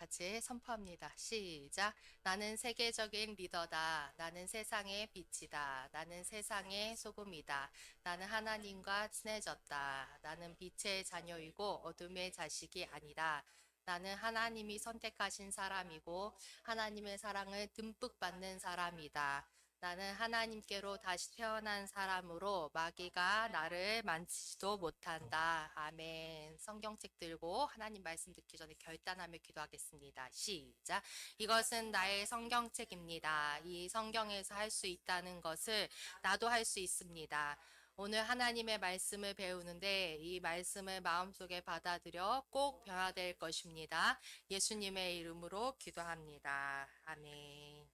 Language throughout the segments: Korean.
같이 선포합니다. 시작. 나는 세계적인 리더다. 나는 세상의 빛이다. 나는 세상의 소금이다. 나는 하나님과 친해졌다. 나는 빛의 자녀이고 어둠의 자식이 아니다. 나는 하나님이 선택하신 사람이고 하나님의 사랑을 듬뿍 받는 사람이다. 나는 하나님께로 다시 태어난 사람으로 마귀가 나를 만지지도 못한다. 아멘. 성경책 들고 하나님 말씀 듣기 전에 결단하며 기도하겠습니다. 시작. 이것은 나의 성경책입니다. 이 성경에서 할 수 있다는 것을 나도 할 수 있습니다. 오늘 하나님의 말씀을 배우는데 이 말씀을 마음속에 받아들여 꼭 변화될 것입니다. 예수님의 이름으로 기도합니다. 아멘.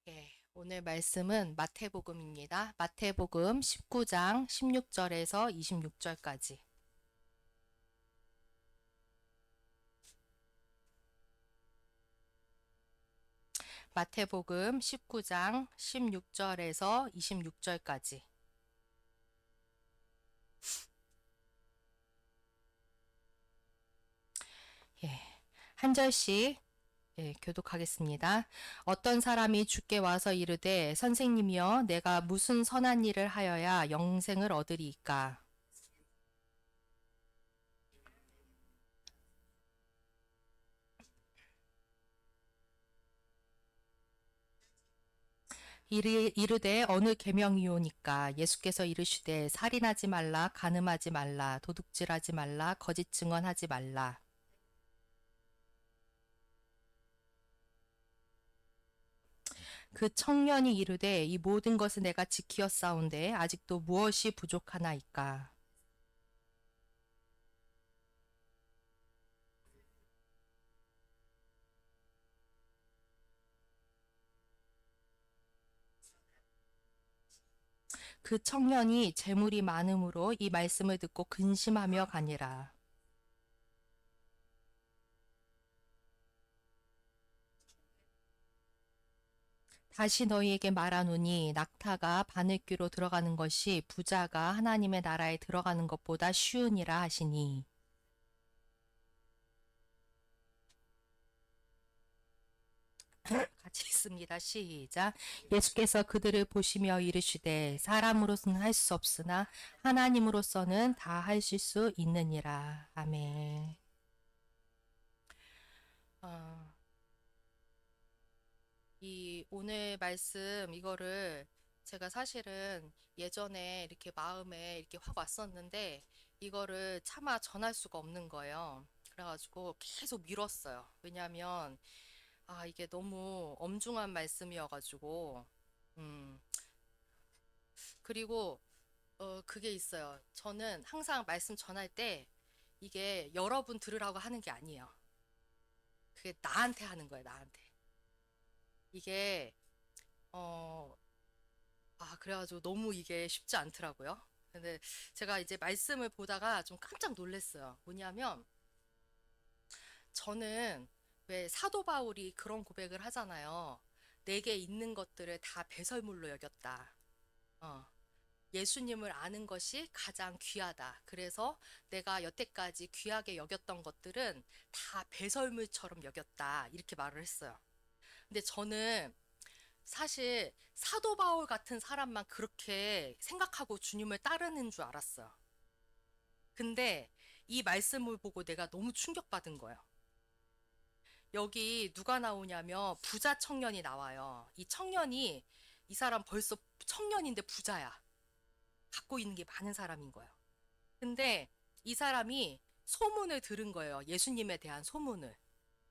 예, 오늘 말씀은 마태복음입니다. 마태복음 19장 16절에서 26절까지. 마태복음 19장 16절에서 26절까지. 예, 한 절씩 교독하겠습니다. 어떤 사람이 주께 와서 이르되 선생님이여 내가 무슨 선한 일을 하여야 영생을 얻으리이까? 이르되 어느 계명이오니까 예수께서 이르시되 살인하지 말라 간음하지 말라 도둑질하지 말라 거짓 증언하지 말라. 그 청년이 이르되 이 모든 것을 내가 지키었사온데 아직도 무엇이 부족하나이까? 그 청년이 재물이 많음으로 이 말씀을 듣고 근심하며 가니라. 다시 너희에게 말하노니 낙타가 바늘귀로 들어가는 것이 부자가 하나님의 나라에 들어가는 것보다 쉬우니라 하시니. 같이 있습니다. 시작. 예수께서 그들을 보시며 이르시되 사람으로서는 할 수 없으나 하나님으로서는 다 하실 수 있느니라. 아멘. 이 오늘 말씀 이거를 제가 사실은 예전에 이렇게 마음에 이렇게 확 왔었는데 이거를 차마 전할 수가 없는 거예요. 그래가지고 계속 미뤘어요. 왜냐하면 이게 너무 엄중한 말씀이어가지고 음 그리고 그게 있어요. 저는 항상 말씀 전할 때 이게 여러분 들으라고 하는 게 아니에요. 그게 나한테 하는 거예요. 나한테. 이게 어 그래가지고 너무 이게 쉽지 않더라고요. 근데 제가 이제 말씀을 보다가 좀 깜짝 놀랐어요. 뭐냐면, 저는 왜 사도 바울이 그런 고백을 하잖아요. 내게 있는 것들을 다 배설물로 여겼다. 어. 예수님을 아는 것이 가장 귀하다. 그래서 내가 여태까지 귀하게 여겼던 것들은 다 배설물처럼 여겼다. 이렇게 말을 했어요. 근데 저는 사실 사도 바울 같은 사람만 그렇게 생각하고 주님을 따르는 줄 알았어요. 근데 이 말씀을 보고 내가 너무 충격받은 거예요. 여기 누가 나오냐면 부자 청년이 나와요. 이 청년이 이 사람 벌써 청년인데 부자야. 갖고 있는 게 많은 사람인 거예요. 근데 이 사람이 소문을 들은 거예요. 예수님에 대한 소문을.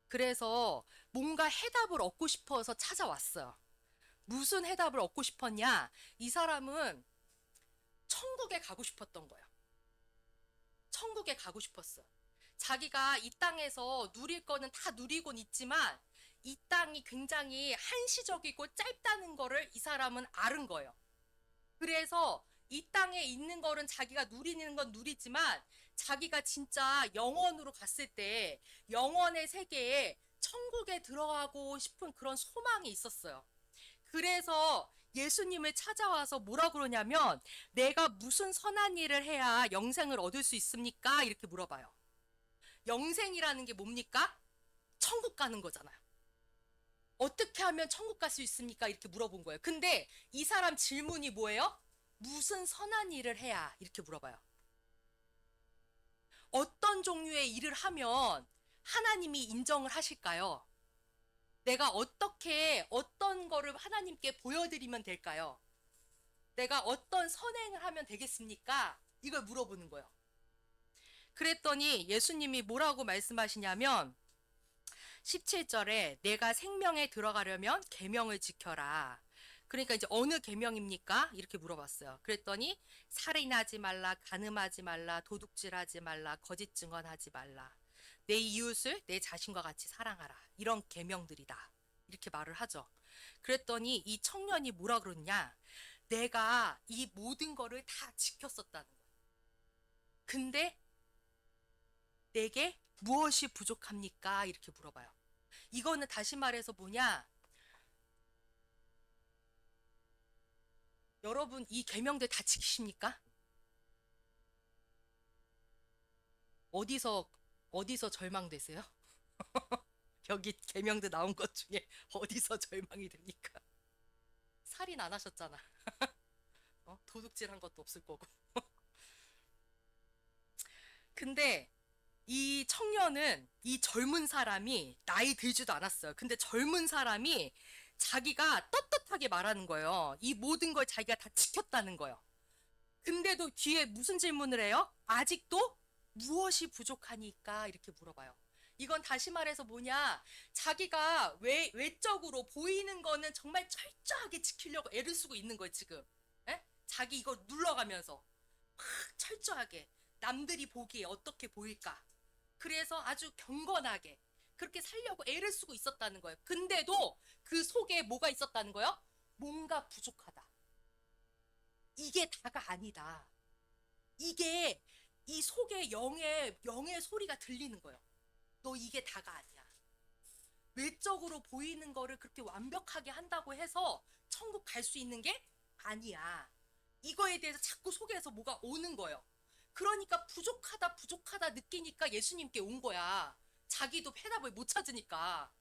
그래서 뭔가 해답을 얻고 싶어서 찾아왔어요. 무슨 해답을 얻고 싶었냐? 이 사람은 천국에 가고 싶었던 거예요. 천국에 가고 싶었어. 자기가 이 땅에서 누릴 거는 다 누리곤 있지만 이 땅이 굉장히 한시적이고 짧다는 거를 이 사람은 알은 거예요. 그래서 이 땅에 있는 거는 자기가 누리는 건 누리지만 자기가 진짜 영원으로 갔을 때 영원의 세계에 천국에 들어가고 싶은 그런 소망이 있었어요. 그래서 예수님을 찾아와서 뭐라 그러냐면 내가 무슨 선한 일을 해야 영생을 얻을 수 있습니까? 이렇게 물어봐요. 영생이라는 게 뭡니까? 천국 가는 거잖아요. 어떻게 하면 천국 갈 수 있습니까? 이렇게 물어본 거예요. 근데 이 사람 질문이 뭐예요? 무슨 선한 일을 해야? 이렇게 물어봐요. 어떤 종류의 일을 하면 하나님이 인정을 하실까요? 내가 어떤 거를 하나님께 보여드리면 될까요? 내가 어떤 선행을 하면 되겠습니까? 이걸 물어보는 거예요. 그랬더니 예수님이 뭐라고 말씀하시냐면 17절에 내가 생명에 들어가려면 계명을 지켜라. 그러니까 이제 어느 계명입니까? 이렇게 물어봤어요. 그랬더니 살인하지 말라, 간음하지 말라, 도둑질하지 말라, 거짓 증언하지 말라. 내 이웃을 내 자신과 같이 사랑하라. 이런 계명들이다. 이렇게 말을 하죠. 그랬더니 이 청년이 뭐라 그러냐? 내가 이 모든 거를 다 지켰었다는 거예요. 근데 내게 무엇이 부족합니까? 이렇게 물어봐요. 이거는 다시 말해서 뭐냐? 여러분 이 계명들 다 지키십니까? 어디서 절망되세요? 여기 계명들 나온 것 중에 어디서 절망이 됩니까? 살인 안 하셨잖아. 도둑질한 것도 없을 거고. 근데 이 청년은 이 젊은 사람이 나이 들지도 않았어요. 근데 젊은 사람이 자기가 떳떳하게 말하는 거예요. 이 모든 걸 자기가 다 지켰다는 거예요. 근데도 뒤에 무슨 질문을 해요? 아직도 무엇이 부족하니까 이렇게 물어봐요. 이건 다시 말해서 뭐냐? 자기가 외적으로 보이는 거는 정말 철저하게 지키려고 애를 쓰고 있는 거예요, 지금. 에? 자기 이거 눌러가면서 막 철저하게 남들이 보기에 어떻게 보일까? 그래서 아주 경건하게 그렇게 살려고 애를 쓰고 있었다는 거예요. 근데도 그 속에 뭐가 있었다는 거예요? 뭔가 부족하다. 이게 다가 아니다. 이게 이 속에 영의 소리가 들리는 거예요. 너 이게 다가 아니야. 외적으로 보이는 거를 그렇게 완벽하게 한다고 해서 천국 갈 수 있는 게 아니야. 이거에 대해서 자꾸 속에서 뭐가 오는 거예요. 그러니까 부족하다 느끼니까 예수님께 온 거야. 자기도 해답을 못 찾으니까.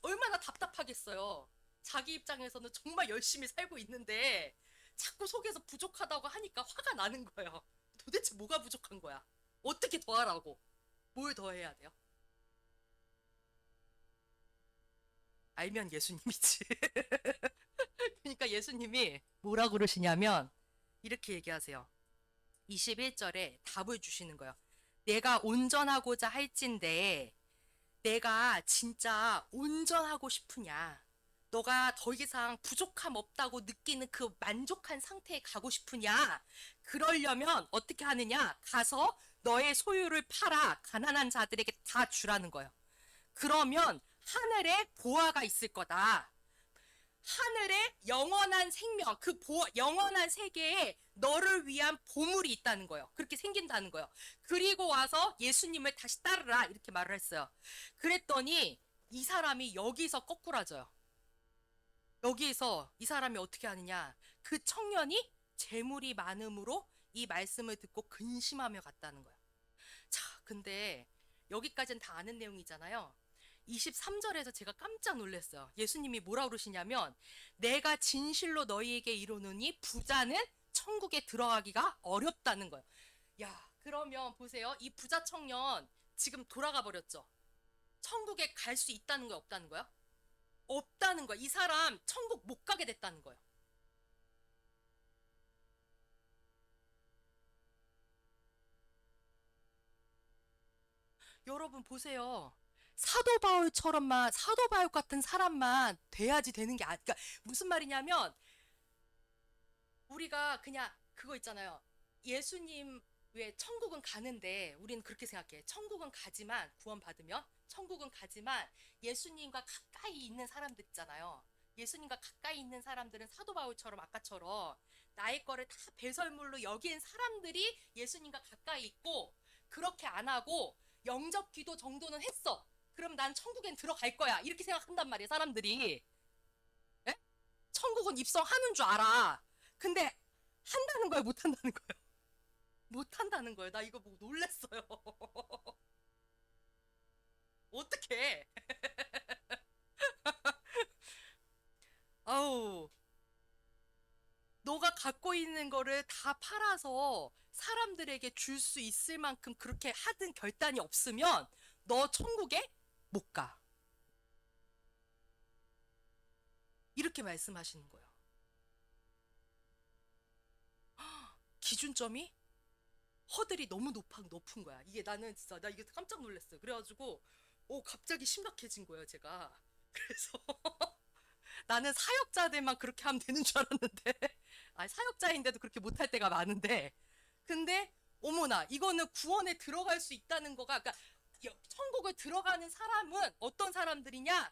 얼마나 답답하겠어요. 자기 입장에서는 정말 열심히 살고 있는데 자꾸 속에서 부족하다고 하니까 화가 나는 거예요. 도대체 뭐가 부족한 거야? 어떻게 더 하라고? 뭘 더 해야 돼요? 알면 예수님이지. 그러니까 예수님이 뭐라 그러시냐면 이렇게 얘기하세요. 21절에 답을 주시는 거예요. 내가 온전하고자 할진대 내가 진짜 온전하고 싶으냐? 너가 더 이상 부족함 없다고 느끼는 그 만족한 상태에 가고 싶으냐? 그러려면 어떻게 하느냐? 가서 너의 소유를 팔아 가난한 자들에게 다 주라는 거예요. 그러면 하늘에 보화가 있을 거다. 하늘에 영원한 생명, 영원한 세계에 너를 위한 보물이 있다는 거예요. 그렇게 생긴다는 거예요. 그리고 와서 예수님을 다시 따르라 이렇게 말을 했어요. 그랬더니 이 사람이 여기서 거꾸라져요. 여기에서 이 사람이 어떻게 하느냐? 그 청년이 재물이 많음으로 이 말씀을 듣고 근심하며 갔다는 거예요. 자, 근데 여기까지는 다 아는 내용이잖아요. 23절에서 제가 깜짝 놀랐어요. 예수님이 뭐라 그러시냐면 내가 진실로 너희에게 이르노니 부자는 천국에 들어가기가 어렵다는 거예요. 야, 그러면 보세요. 이 부자 청년 지금 돌아가 버렸죠. 천국에 갈 수 있다는 거예요, 없다는 거예요? 없다는 거예요. 이 사람 천국 못 가게 됐다는 거예요. 여러분 보세요. 사도 바울 같은 사람만 돼야지 되는 게 그러니까 무슨 말이냐면 우리가 그냥 그거 있잖아요. 예수님 왜 천국은 가는데 우리는 그렇게 생각해. 천국은 가지만 구원받으면 천국은 가지만 예수님과 가까이 있는 사람들 있잖아요. 예수님과 가까이 있는 사람들은 사도 바울처럼 아까처럼 나의 거를 다 배설물로 여긴 사람들이 예수님과 가까이 있고 그렇게 안 하고 영접 기도 정도는 했어. 그럼 난 천국엔 들어갈 거야. 이렇게 생각한단 말이에요, 사람들이. 에? 천국은 입성하는 줄 알아. 근데 한다는 거예요, 못 한다는 거예요? 못 한다는 거예요. 나 이거 보고 놀랬어요. 어떡해. 아우, 너가 갖고 있는 거를 다 팔아서 사람들에게 줄 수 있을 만큼 그렇게 하든 결단이 없으면 너 천국에 못 가. 이렇게 말씀하시는 거예요. 기준점이 허들이 너무 높은 거야. 이게 나는 진짜 나 이게 깜짝 놀랐어요. 그래가지고 갑자기 심각해진 거예요, 제가. 그래서 나는 사역자들만 그렇게 하면 되는 줄 알았는데 아니 사역자인데도 그렇게 못할 때가 많은데 근데 어머나 이거는 구원에 들어갈 수 있다는 거가 그러니까 천국을 들어가는 사람은 어떤 사람들이냐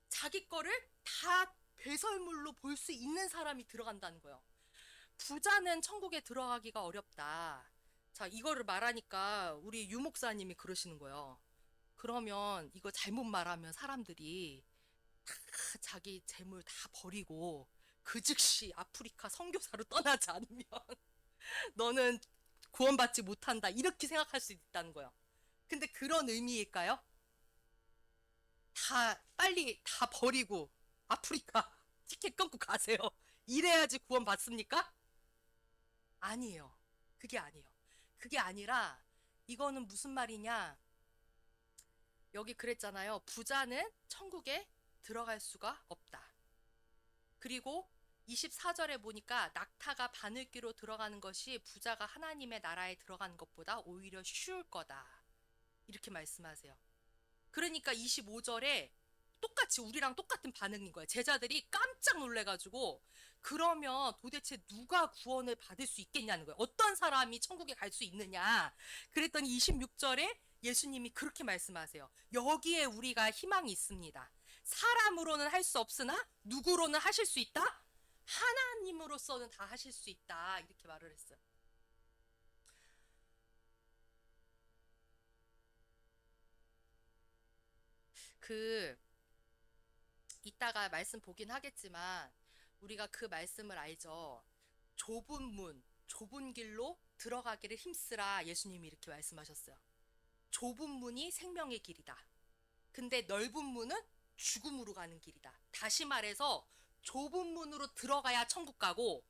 자기 거를 다 배설물로 볼 수 있는 사람이 들어간다는 거예요. 부자는 천국에 들어가기가 어렵다. 자, 이거를 말하니까 우리 유 목사님이 그러시는 거예요. 그러면 이거 잘못 말하면 사람들이 다 자기 재물 다 버리고 그 즉시 아프리카 선교사로 떠나지 않으면 너는 구원받지 못한다. 이렇게 생각할 수 있다는 거예요. 근데 그런 의미일까요? 다 빨리 다 버리고 아프리카 티켓 끊고 가세요. 이래야지 구원받습니까? 아니에요. 그게 아니에요. 그게 아니라 이거는 무슨 말이냐? 여기 그랬잖아요. 부자는 천국에 들어갈 수가 없다. 그리고 24절에 보니까 낙타가 바늘귀로 들어가는 것이 부자가 하나님의 나라에 들어가는 것보다 오히려 쉬울 거다. 이렇게 말씀하세요. 그러니까 25절에 똑같이 우리랑 똑같은 반응인 거예요. 제자들이 깜짝 놀래가지고 그러면 도대체 누가 구원을 받을 수 있겠냐는 거예요. 어떤 사람이 천국에 갈 수 있느냐. 그랬더니 26절에 예수님이 그렇게 말씀하세요. 여기에 우리가 희망이 있습니다. 사람으로는 할 수 없으나 누구로는 하실 수 있다? 하나님으로서는 다 하실 수 있다. 이렇게 말을 했어요. 그 이따가 말씀 보긴 하겠지만 우리가 그 말씀을 알죠. 좁은 문, 좁은 길로 들어가기를 힘쓰라 예수님이 이렇게 말씀하셨어요. 좁은 문이 생명의 길이다. 근데 넓은 문은 죽음으로 가는 길이다. 다시 말해서 좁은 문으로 들어가야 천국 가고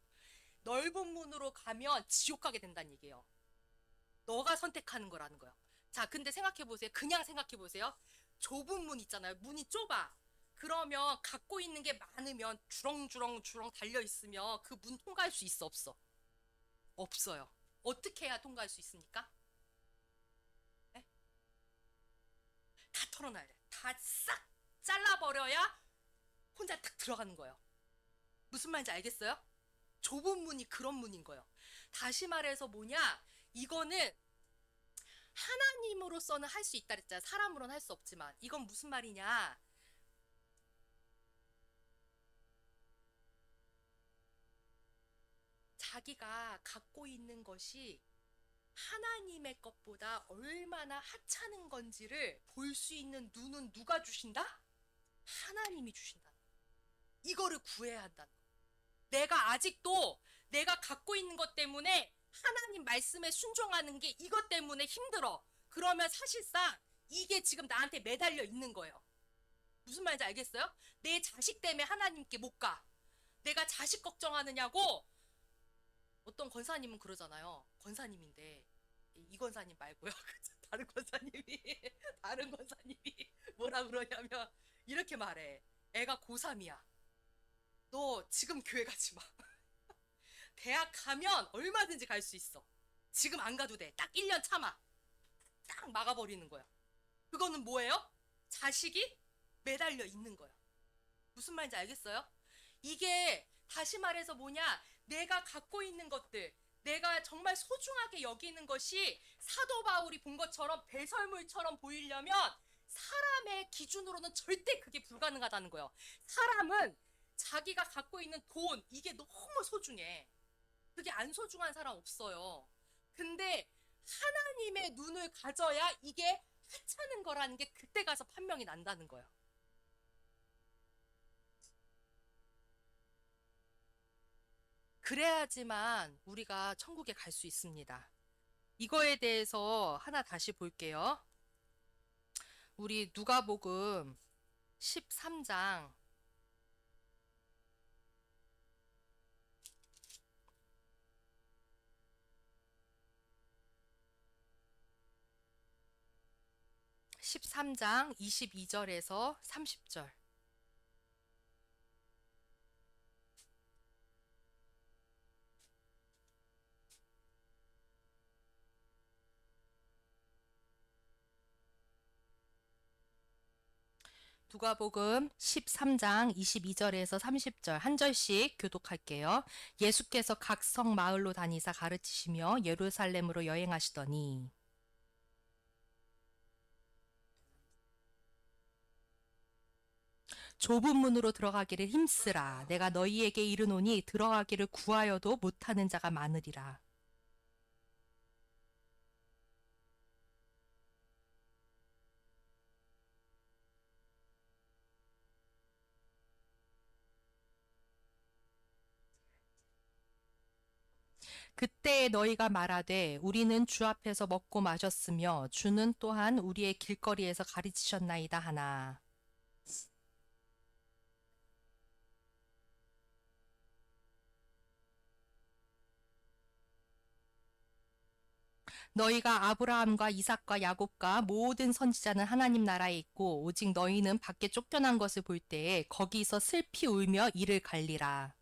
넓은 문으로 가면 지옥 가게 된다는 얘기예요. 너가 선택하는 거라는 거예요. 자, 근데 생각해 보세요. 그냥 생각해 보세요. 좁은 문 있잖아요. 문이 좁아. 그러면 갖고 있는 게 많으면 주렁주렁 달려 있으면 그 문 통과할 수 있어 없어? 없어요. 어떻게 해야 통과할 수 있습니까? 네? 다 털어놔야 돼. 다 싹 잘라버려야 혼자 딱 들어가는 거예요. 무슨 말인지 알겠어요? 좁은 문이 그런 문인 거예요. 다시 말해서 뭐냐? 이거는 하나님으로서는 할 수 있다 그랬잖아요. 사람으로는 할 수 없지만 이건 무슨 말이냐? 자기가 갖고 있는 것이 하나님의 것보다 얼마나 하찮은 건지를 볼 수 있는 눈은 누가 주신다? 하나님이 주신다. 이거를 구해야 한다. 내가 아직도 내가 갖고 있는 것 때문에 하나님 말씀에 순종하는 게 이것 때문에 힘들어. 그러면 사실상 이게 지금 나한테 매달려 있는 거예요. 무슨 말인지 알겠어요? 내 자식 때문에 하나님께 못 가. 내가 자식 걱정하느냐고 어떤 권사님은 그러잖아요. 권사님인데 이 권사님 말고요. 다른 권사님이 다른 권사님이 뭐라 그러냐면 이렇게 말해. 애가 고3이야. 너 지금 교회 가지 마. 대학 가면 얼마든지 갈 수 있어. 지금 안 가도 돼. 딱 1년 참아. 딱 막아버리는 거야. 그거는 뭐예요? 자식이 매달려 있는 거야. 무슨 말인지 알겠어요? 이게 다시 말해서 뭐냐? 내가 갖고 있는 것들, 내가 정말 소중하게 여기는 것이 사도 바울이 본 것처럼 배설물처럼 보이려면 사람의 기준으로는 절대 그게 불가능하다는 거예요. 사람은 자기가 갖고 있는 돈, 이게 너무 소중해. 그게 안 소중한 사람 없어요. 근데 하나님의 눈을 가져야 이게 하찮은 거라는 게 그때 가서 판명이 난다는 거예요. 그래야지만 우리가 천국에 갈 수 있습니다. 이거에 대해서 하나 다시 볼게요. 우리 누가복음 13장 13장 22절에서 30절. 누가복음 13장 22절에서 30절 한 절씩 교독할게요. 예수께서 각 성 마을로 다니사 가르치시며 예루살렘으로 여행하시더니 좁은 문으로 들어가기를 힘쓰라. 내가 너희에게 이르노니 들어가기를 구하여도 못하는 자가 많으리라. 그때 너희가 말하되 우리는 주 앞에서 먹고 마셨으며 주는 또한 우리의 길거리에서 가르치셨나이다 하나. 너희가 아브라함과 이삭과 야곱과 모든 선지자는 하나님 나라에 있고 오직 너희는 밖에 쫓겨난 것을 볼 때에 거기서 슬피 울며 이를 갈리라.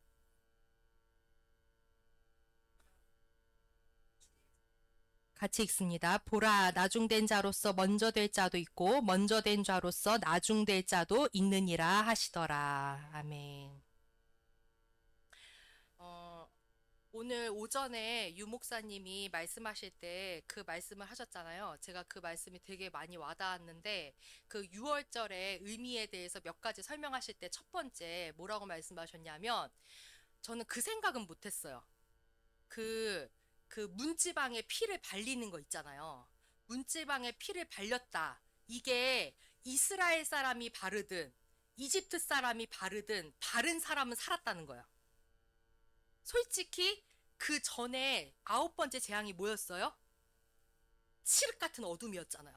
같이 읽습니다. 보라, 나중된 자로서 먼저 될 자도 있고 먼저 된 자로서 나중될 자도 있느니라 하시더라. 아멘. 어, 오늘 오전에 유 목사님이 말씀하실 때 그 말씀을 하셨잖아요. 제가 그 말씀이 되게 많이 와닿았는데 그 6월절의 의미에 대해서 몇 가지 설명하실 때 첫 번째 뭐라고 말씀하셨냐면 저는 그 생각은 못했어요. 그, 그 문지방에 피를 발리는 거 있잖아요. 문지방에 피를 발렸다. 이게 이스라엘 사람이 바르든 이집트 사람이 바르든 바른 사람은 살았다는 거예요. 솔직히 그 전에 9번째 재앙이 뭐였어요? 칠흑 같은 어둠이었잖아요.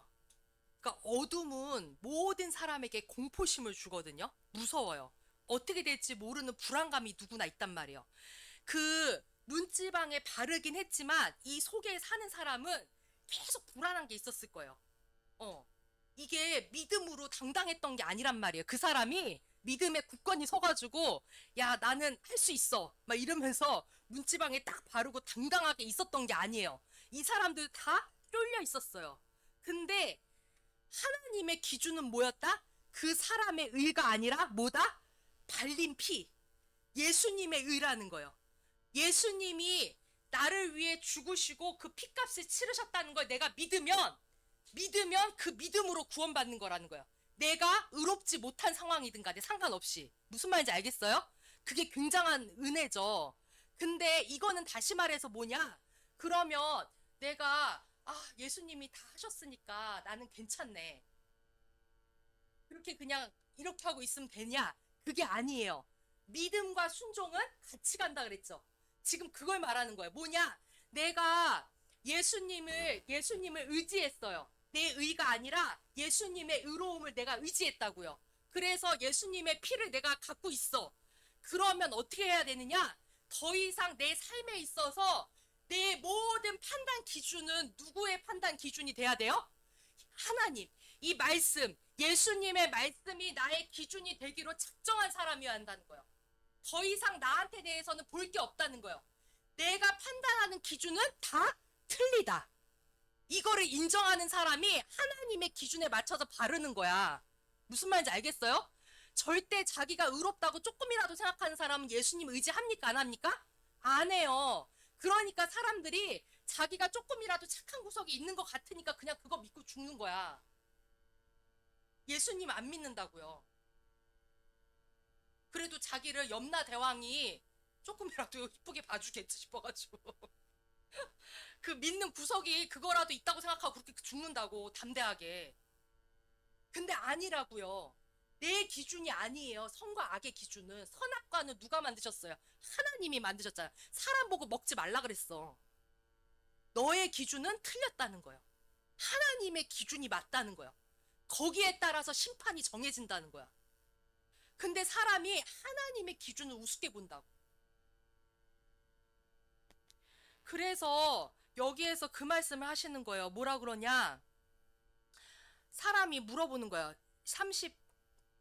그러니까 어둠은 모든 사람에게 공포심을 주거든요. 무서워요. 어떻게 될지 모르는 불안감이 누구나 있단 말이에요. 그 문지방에 바르긴 했지만 이 속에 사는 사람은 계속 불안한 게 있었을 거예요. 어. 이게 믿음으로 당당했던 게 아니란 말이에요. 그 사람이 믿음에 굳건히 서가지고 야 나는 할 수 있어 막 이러면서 문지방에 딱 바르고 당당하게 있었던 게 아니에요. 이 사람들 다 쫄려 있었어요. 근데 하나님의 기준은 뭐였다? 그 사람의 의가 아니라 뭐다? 발린 피. 예수님의 의라는 거예요. 예수님이 나를 위해 죽으시고 그 피값을 치르셨다는 걸 내가 믿으면 그 믿음으로 구원받는 거라는 거예요. 내가 의롭지 못한 상황이든 간에 상관없이. 무슨 말인지 알겠어요? 그게 굉장한 은혜죠. 근데 이거는 다시 말해서 뭐냐? 그러면 내가 예수님이 다 하셨으니까 나는 괜찮네. 그렇게 그냥 이렇게 하고 있으면 되냐? 그게 아니에요. 믿음과 순종은 같이 간다 그랬죠. 지금 그걸 말하는 거예요. 뭐냐? 내가 예수님을 의지했어요. 내 의가 아니라 예수님의 의로움을 내가 의지했다고요. 그래서 예수님의 피를 내가 갖고 있어. 그러면 어떻게 해야 되느냐? 더 이상 내 삶에 있어서 내 모든 판단 기준은 누구의 판단 기준이 돼야 돼요? 하나님, 이 말씀, 예수님의 말씀이 나의 기준이 되기로 작정한 사람이어야 한다는 거예요. 더 이상 나한테 대해서는 볼 게 없다는 거예요. 내가 판단하는 기준은 다 틀리다. 이거를 인정하는 사람이 하나님의 기준에 맞춰서 바르는 거야. 무슨 말인지 알겠어요? 절대 자기가 의롭다고 조금이라도 생각하는 사람은 예수님 의지합니까? 안 합니까? 안 해요. 그러니까 사람들이 자기가 조금이라도 착한 구석이 있는 것 같으니까 그냥 그거 믿고 죽는 거야. 예수님 안 믿는다고요. 그래도 자기를 염라 대왕이 조금이라도 이쁘게 봐주겠지 싶어가지고 그 믿는 구석이 그거라도 있다고 생각하고 그렇게 죽는다고 담대하게. 근데 아니라고요. 내 기준이 아니에요. 선과 악의 기준은. 선악과는 누가 만드셨어요? 하나님이 만드셨잖아요. 사람 보고 먹지 말라 그랬어. 너의 기준은 틀렸다는 거예요. 하나님의 기준이 맞다는 거예요. 거기에 따라서 심판이 정해진다는 거야. 근데 사람이 하나님의 기준을 우습게 본다고. 그래서 여기에서 그 말씀을 하시는 거예요. 뭐라 그러냐? 사람이 물어보는 거예요.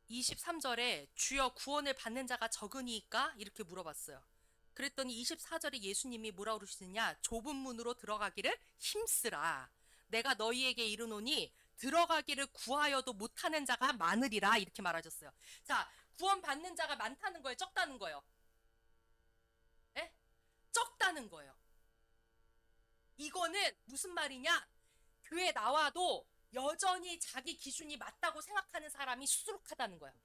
23절에 주여 구원을 받는 자가 적으니까? 이렇게 물어봤어요. 그랬더니 24절에 예수님이 뭐라 그러시느냐? 좁은 문으로 들어가기를 힘쓰라. 내가 너희에게 이르노니 들어가기를 구하여도 못하는 자가 많으리라. 이렇게 말하셨어요. 자, 구원 받는 자가 많다는 거예요? 적다는 거예요? 에? 적다는 거예요. 이거는 무슨 말이냐? 교회 나와도 여전히 자기 기준이 맞다고 생각하는 사람이 수두룩하다는 거예요.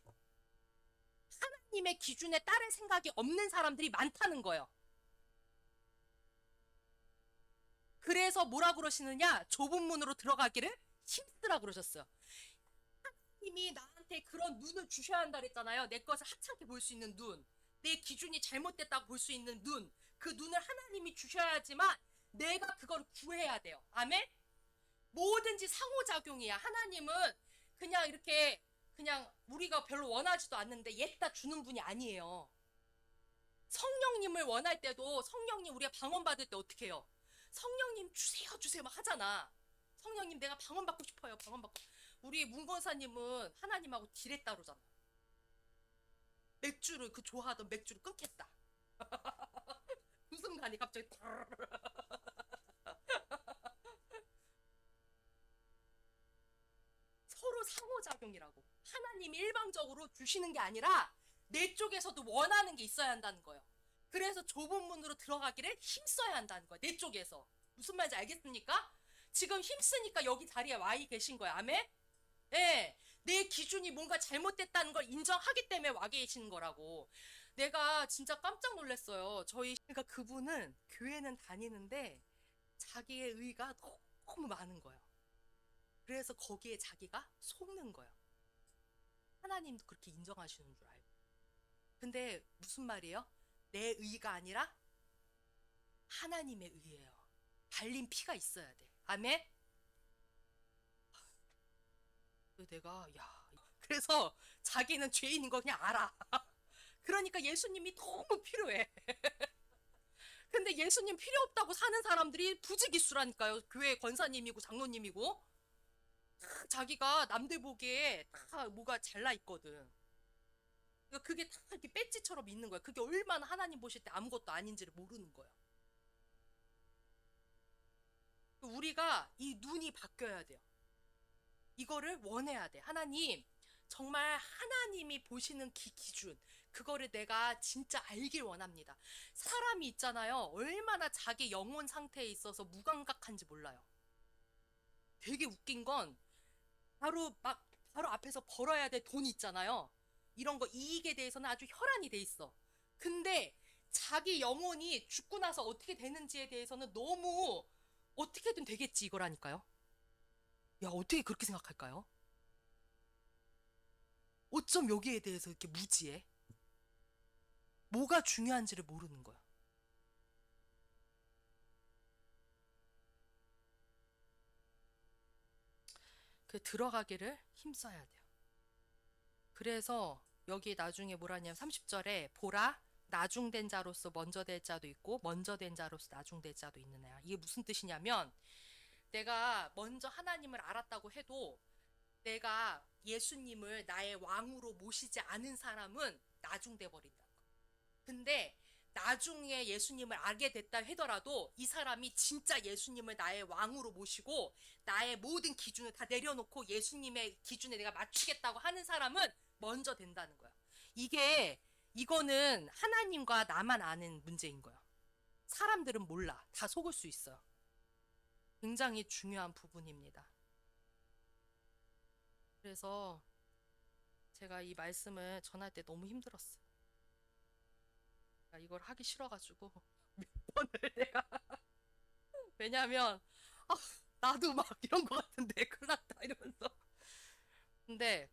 하나님의 기준에 따를 생각이 없는 사람들이 많다는 거예요. 그래서 뭐라 그러시느냐? 좁은 문으로 들어가기를 힘쓰라 그러셨어요. 하나님이 나한테 그런 눈을 주셔야 한다 그랬잖아요. 내 것을 하찮게 볼 수 있는 눈, 내 기준이 잘못됐다고 볼 수 있는 눈, 그 눈을 하나님이 주셔야지만 내가 그걸 구해야 돼요. 아멘? 뭐든지 상호작용이야. 하나님은 그냥 이렇게 그냥 우리가 별로 원하지도 않는데 얘다 주는 분이 아니에요. 성령님을 원할 때도 성령님 우리가 방언받을 때 어떻게 해요? 성령님 주세요 주세요 막 하잖아. 성령님 내가 방언받고 싶어요. 방언받고. 우리 문권사님은 하나님하고 딜했다 그러잖아. 맥주를 그 좋아하던 맥주를 끊겠다. 그 순간이 갑자기 서로 상호작용이라고. 하나님이 일방적으로 주시는 게 아니라 내 쪽에서도 원하는 게 있어야 한다는 거예요. 그래서 좁은 문으로 들어가기를 힘써야 한다는 거예요. 내 쪽에서. 무슨 말인지 알겠습니까? 지금 힘쓰니까 여기 자리에 와 계신 거예요. 아멘? 예. 내 기준이 뭔가 잘못됐다는 걸 인정하기 때문에 와 계시는 거라고. 내가 진짜 깜짝 놀랐어요. 그러니까 그분은 교회는 다니는데 자기의 의가 너무 많은 거예요. 그래서 거기에 자기가 속는 거예요. 하나님도 그렇게 인정하시는 줄 알고. 근데 무슨 말이에요? 내 의가 아니라 하나님의 의예요. 발린 피가 있어야 돼. 아멘? 내가 그래서 자기는 죄인인 거 그냥 알아. 그러니까 예수님이 너무 필요해. 근데 예수님 필요 없다고 사는 사람들이 부지기수라니까요. 교회 권사님이고 장로님이고 자기가 남들 보기에 다 뭐가 잘나 있거든. 그러니까 그게 다 이렇게 배지처럼 있는 거야. 그게 얼마나 하나님 보실 때 아무것도 아닌지를 모르는 거야. 우리가 이 눈이 바뀌어야 돼요. 이거를 원해야 돼. 하나님, 정말 하나님이 보시는 기준, 그거를 내가 진짜 알길 원합니다. 사람이 있잖아요. 얼마나 자기 영혼 상태에 있어서 무감각한지 몰라요. 되게 웃긴 건 바로 앞에서 벌어야 될 돈 있잖아요. 이런 거 이익에 대해서는 아주 혈안이 돼 있어. 근데 자기 영혼이 죽고 나서 어떻게 되는지에 대해서는 너무 어떻게든 되겠지 이거라니까요. 야, 어떻게 그렇게 생각할까요? 어쩜 여기에 대해서 이렇게 무지해? 뭐가 중요한지를 모르는 거야. 그 들어가기를 힘써야 돼요. 그래서 여기 나중에 뭐라냐면 30절에 보라 나중된 자로서 먼저 될 자도 있고 먼저 된 자로서 나중될 자도 있느냐. 이게 무슨 뜻이냐면 내가 먼저 하나님을 알았다고 해도 내가 예수님을 나의 왕으로 모시지 않은 사람은 나중돼 버린다. 근데 나중에 예수님을 알게 됐다 하더라도 이 사람이 진짜 예수님을 나의 왕으로 모시고 나의 모든 기준을 다 내려놓고 예수님의 기준에 내가 맞추겠다고 하는 사람은 먼저 된다는 거야. 이거는 하나님과 나만 아는 문제인 거야. 사람들은 몰라. 다 속을 수 있어요. 굉장히 중요한 부분입니다. 그래서 제가 이 말씀을 전할 때 너무 힘들었어요. 이걸 하기 싫어가지고 몇 번을 내가 왜냐면 아, 나도 막 이런 거 같은데 큰일 났다 이러면서 근데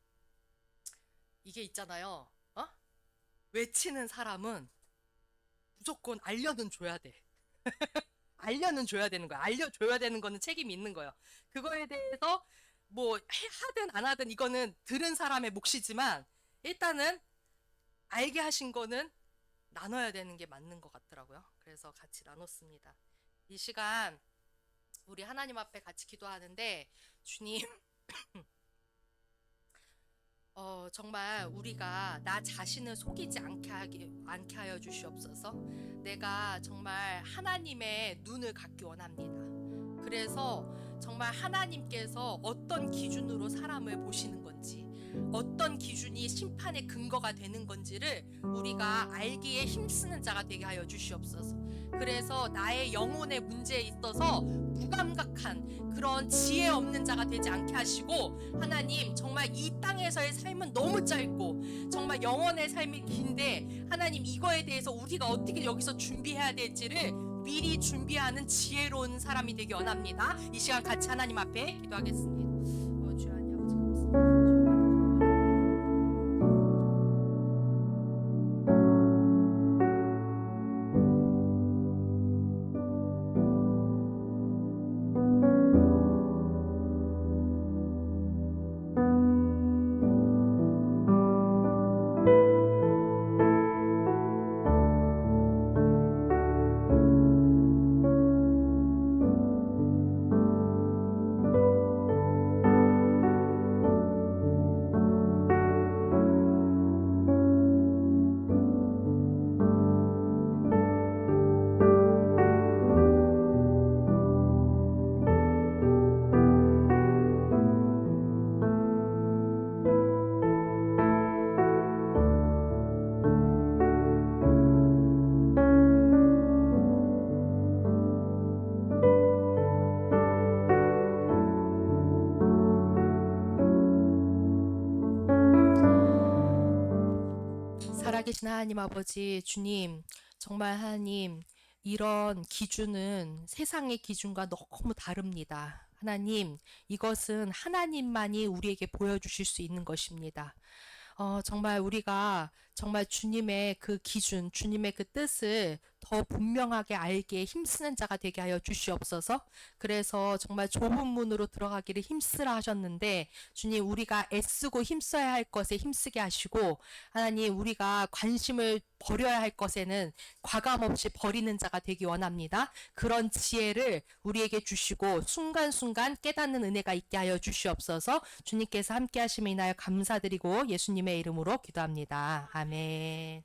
이게 있잖아요. 외치는 사람은 무조건 알려는 줘야 돼. 알려는 줘야 되는 거야. 알려줘야 되는 거는 책임이 있는 거예요. 그거에 대해서 뭐 하든 안 하든 이거는 들은 사람의 몫이지만 일단은 알게 하신 거는 나눠야 되는 게 맞는 것 같더라고요. 그래서 같이 나눴습니다. 이 시간 우리 하나님 앞에 같이 기도하는데 주님, 정말 우리가 나 자신을 속이지 않게 하여 주시옵소서. 내가 정말 하나님의 눈을 갖기 원합니다. 그래서 정말 하나님께서 어떤 기준으로 사람을 보시는 건지, 어떤 기준이 심판의 근거가 되는 건지를 우리가 알기에 힘쓰는 자가 되게 하여 주시옵소서. 그래서 나의 영혼의 문제에 있어서 무감각한 그런 지혜 없는 자가 되지 않게 하시고, 하나님 정말 이 땅에서의 삶은 너무 짧고 정말 영원의 삶이 긴데, 하나님 이거에 대해서 우리가 어떻게 여기서 준비해야 될지를 미리 준비하는 지혜로운 사람이 되기 원합니다. 이 시간 같이 하나님 앞에 기도하겠습니다. 주 하나님 아버지 감사합니다. 살아계신 하나님 아버지, 주님, 정말 하나님, 이런 기준은 세상의 기준과 너무 다릅니다. 하나님, 이것은 하나님만이 우리에게 보여주실 수 있는 것입니다. 정말 우리가 정말 주님의 그 기준, 주님의 그 뜻을 더 분명하게 알기에 힘쓰는 자가 되게 하여 주시옵소서. 그래서 정말 좁은 문으로 들어가기를 힘쓰라 하셨는데, 주님 우리가 애쓰고 힘써야 할 것에 힘쓰게 하시고, 하나님 우리가 관심을 버려야 할 것에는 과감 없이 버리는 자가 되기 원합니다. 그런 지혜를 우리에게 주시고 순간순간 깨닫는 은혜가 있게 하여 주시옵소서. 주님께서 함께 하심에 인하여 감사드리고 예수님의 이름으로 기도합니다. 아멘.